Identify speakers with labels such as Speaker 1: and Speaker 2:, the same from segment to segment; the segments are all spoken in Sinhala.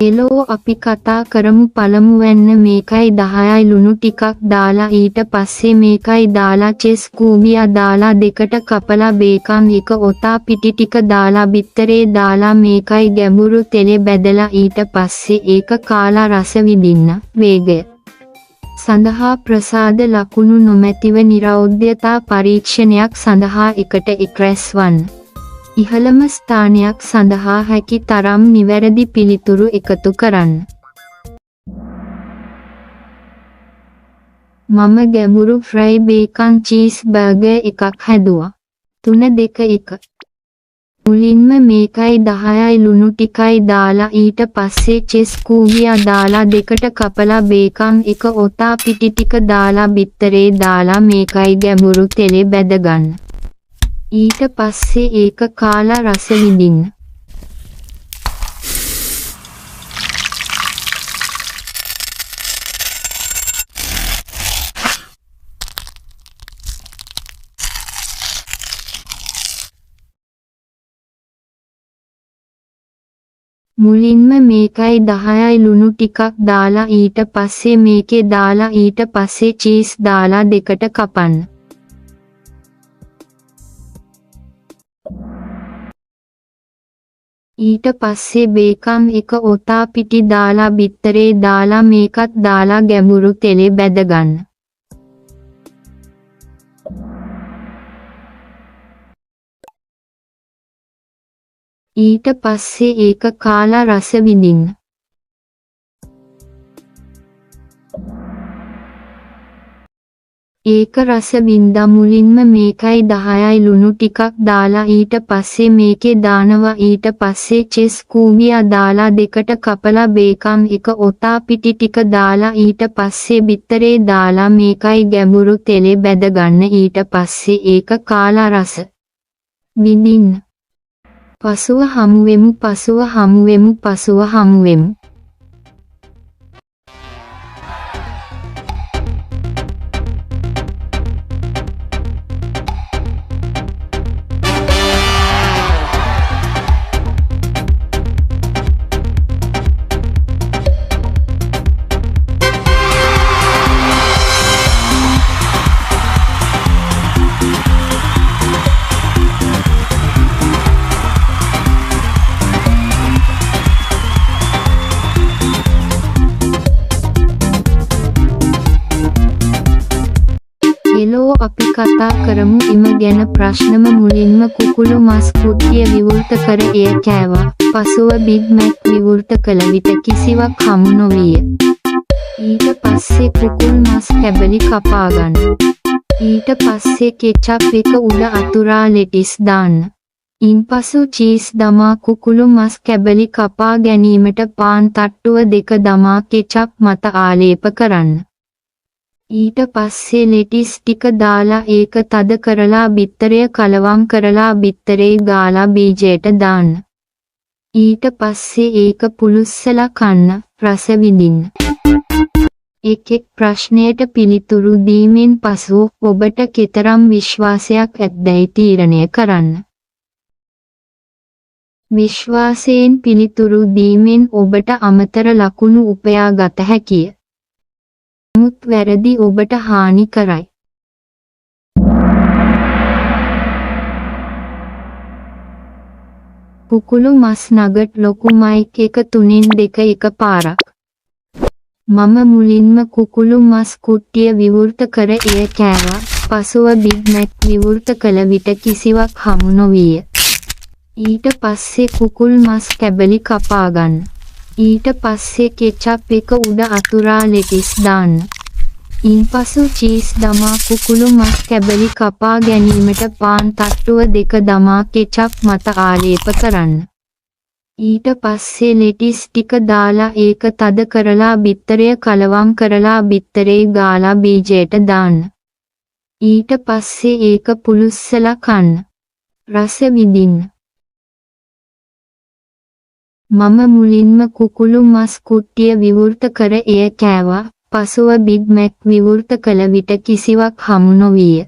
Speaker 1: එලෝ අපි කතා කරමු පළමුවැන්න මේකයි 10යි ලුණු ටිකක් දාලා ඊට පස්සේ මේකයි දාලා චෙස් කූඹියා දාලා දෙකට කපලා බේකන් එක ඔතා පිටි ටික දාලා බිත්තරේ දාලා මේකයි ගැඹුරු තෙලේ බැදලා ඊට පස්සේ ඒක කාලා රස විඳින්න. වේගය සඳහා ප්‍රසාද ලකුණු නොමැතිව නිරෞද්‍යතා පරීක්ෂණයක් සඳහා එකට එක් රැස්වන්න. ඉහළම ස්ථානයක් සඳහා හැකි තරම් නිවැරදි පිළිතුරු එකතු කරන්න. මම ගැඹුරු ෆ්‍රයි බේකන් චීස් බර්ගර් එකක් හැදුවා. 3-2-1. මුලින්ම මේකයි 10යි ලුණු ටිකයි දාලා ඊට පස්සේ චෙස් කූඹියා දාලා දෙකට කපලා බේකන් එක ඔතා පිටි ටික දාලා බිත්තරේ දාලා මේකයි ගැඹුරු තෙලේ බැදගන්න. ඊට පස්සේ ඒක කාලා රස විඳින්න. මුලින්ම මේකයි 10යි ලුණු ටිකක් දාලා ඊට පස්සේ මේකේ දාලා ඊට පස්සේ චීස් දාලා දෙකට කපන්න. ඊට පස්සේ බේකන් එක ඔතා පිටි දාලා බිත්තරේ දාලා මේකත් දාලා ගැඹුරු තෙලේ බැදගන්න. ඊට පස්සේ ඒක කාලා රස විඳින්න. ඒක රස වින්දා මුලින්ම මේකයි 10යි ලුණු ටිකක් දාලා ඊට පස්සේ මේකේ දානවා ඊට පස්සේ චෙස් කූඹියා දාලා දෙකට කපලා බේකන් එක ඔතා පිටි ටික දාලා ඊට පස්සේ බිත්තරේ දාලා මේකයි ගැඹුරු තෙලේ බැදගන්න ඊට පස්සේ ඒක කාලා රස විඳින්න. පසුව හමුවෙමු. එලෝ අපි කතා කරමු ඉම ගැන ප්‍රශ්නම මුලින්ම කුකුළු මස් කුට්ටිය විවෘත කර එය කෑවා. පසුව බිග් මැක් විවෘත කළ විට කිසිවක් හමු නොවිය. ඊට පස්සේ කුකුල් මස් කැබලි කපා ගන්න. ඊට පස්සේ කෙචප් එක උඩ අතුරා ලෙටිස් දාන්න. ඉන්පසු චීස් දමා කුකුළු මස් කැබලි කපා ගැනීමට පාන් තට්ටුව දෙක දමා කෙචප් මත ආලේප කරන්න. ඊට පස්සේ ලෙටිස් ටික දාලා ඒක තද කරලා බිත්තරය කලවම් කරලා බිත්තරේ ගාලා බීජයට දාන්න. ඊට පස්සේ ඒක පුලුස්සලා කන්න රස විඳින්න. එක් ප්‍රශ්නයට පිළිතුරු දීමෙන් පසු ඔබට කෙතරම් විශ්වාසයක් ඇද්දැයි තීරණය කරන්න. විශ්වාසයෙන් පිළිතුරු දීමෙන් ඔබට අමතර ලකුණු උපයා ගත හැකිය. නමුත් වැරදි ඔබට හානි කරයි. කුකුළු මස් නගට් ලොකු මයික් එක 3-2 එකපාරක්. මම මුලින්ම කුකුළු මස් කුට්ටිය විවෘත කර එය කෑවා. පසුව බිග් මැක් විවෘත කළ විට කිසිවක් හමු නොවිය. ඊට පස්සේ කුකුල් මස් කැබලි කපා ගන්න. ඊට පස්සේ කෙචප් එක උඩ අතුරා ලෙටිස් දාන්න. ඉන්පසු චීස් දමා කුකුළු මස් කැබලි කපා ගැනීමට පාන් තට්ටුව දෙක දමා කෙචප් මත ආලේප කරන්න. ඊට පස්සේ ලෙටිස් ටික දාලා ඒක තද කරලා බිත්තරය කලවම් කරලා බිත්තරේ ගාලා බීජයට දාන්න. ඊට පස්සේ ඒක පුලුස්සලා කන්න. රස විඳින්න. මම මුලින්ම කුකුළු මස් කුට්ටිය විවෘත කර එය කෑවා. පසුව බිග් මැක් විවෘත කළ විට කිසිවක් හමු නොවිය.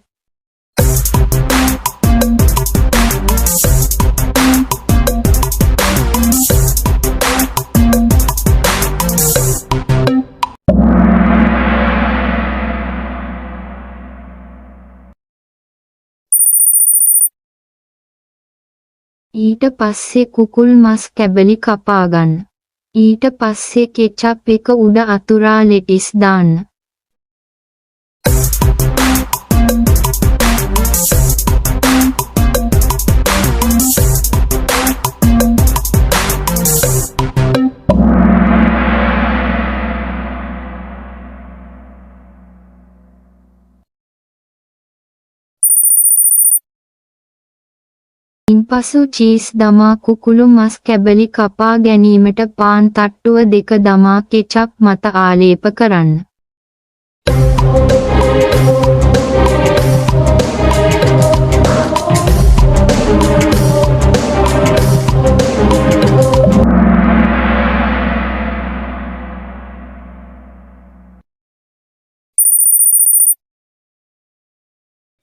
Speaker 1: ඊට පස්සේ කුකුල් මස් කැබලි කපා ගන්න. ඊට පස්සේ කෙචප් එක උඩ අතුරා ලෙටිස් දාන්න. ඉන්පසු චීස් දමා කුකුළු මස් කැබලි කපා ගැනීමට පාන් තට්ටුව දෙක දමා කෙචප් මත ආලේප කරන්න.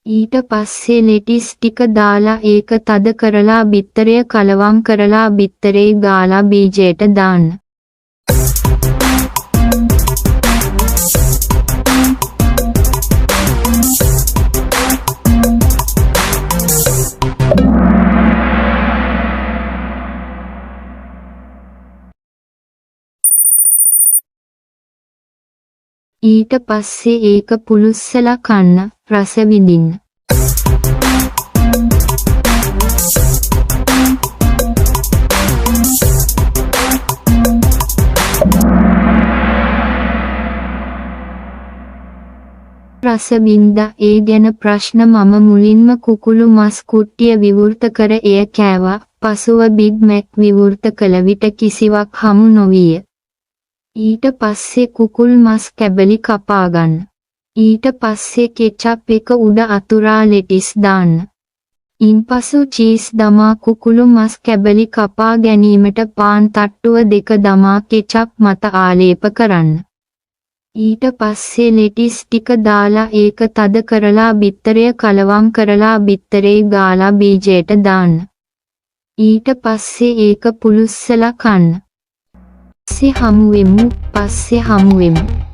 Speaker 1: ඊට පස්සේ ලෙටිස් ටික දාලා ඒක තද කරලා බිත්තරය කලවම් කරලා බිත්තරේ ගාලා බීජයට දාන්න. ඊට පස්සේ ඒක පුලුස්සලා කන්න, රස විඳින්න. රස වින්දා ඒ ගැන ප්‍රශ්න මම මුලින්ම කුකුළු මස් කුට්ටිය විවෘත කර එය කෑවා. පසුව බිග් මැක් විවෘත කළ විට කිසිවක් හමු නොවිය. ඊට පස්සේ කුකුල් මස් කැබලි කපා ගන්න. ඊට පස්සේ කෙචප් එක උඩ අතුරා ලෙටිස් දාන්න. ඉන්පසු චීස් දමා කුකුළු මස් කැබලි කපා ගැනීමට පාන් තට්ටුව දෙක දමා කෙචප් මත ආලේප කරන්න. ඊට පස්සේ ලෙටිස් ටික දාලා ඒක තද කරලා බිත්තරය කලවම් කරලා බිත්තරේ ගාලා බීජයට දාන්න. ඊට පස්සේ ඒක පුලුස්සලා කන්න. පස්සේ හමු වෙමු.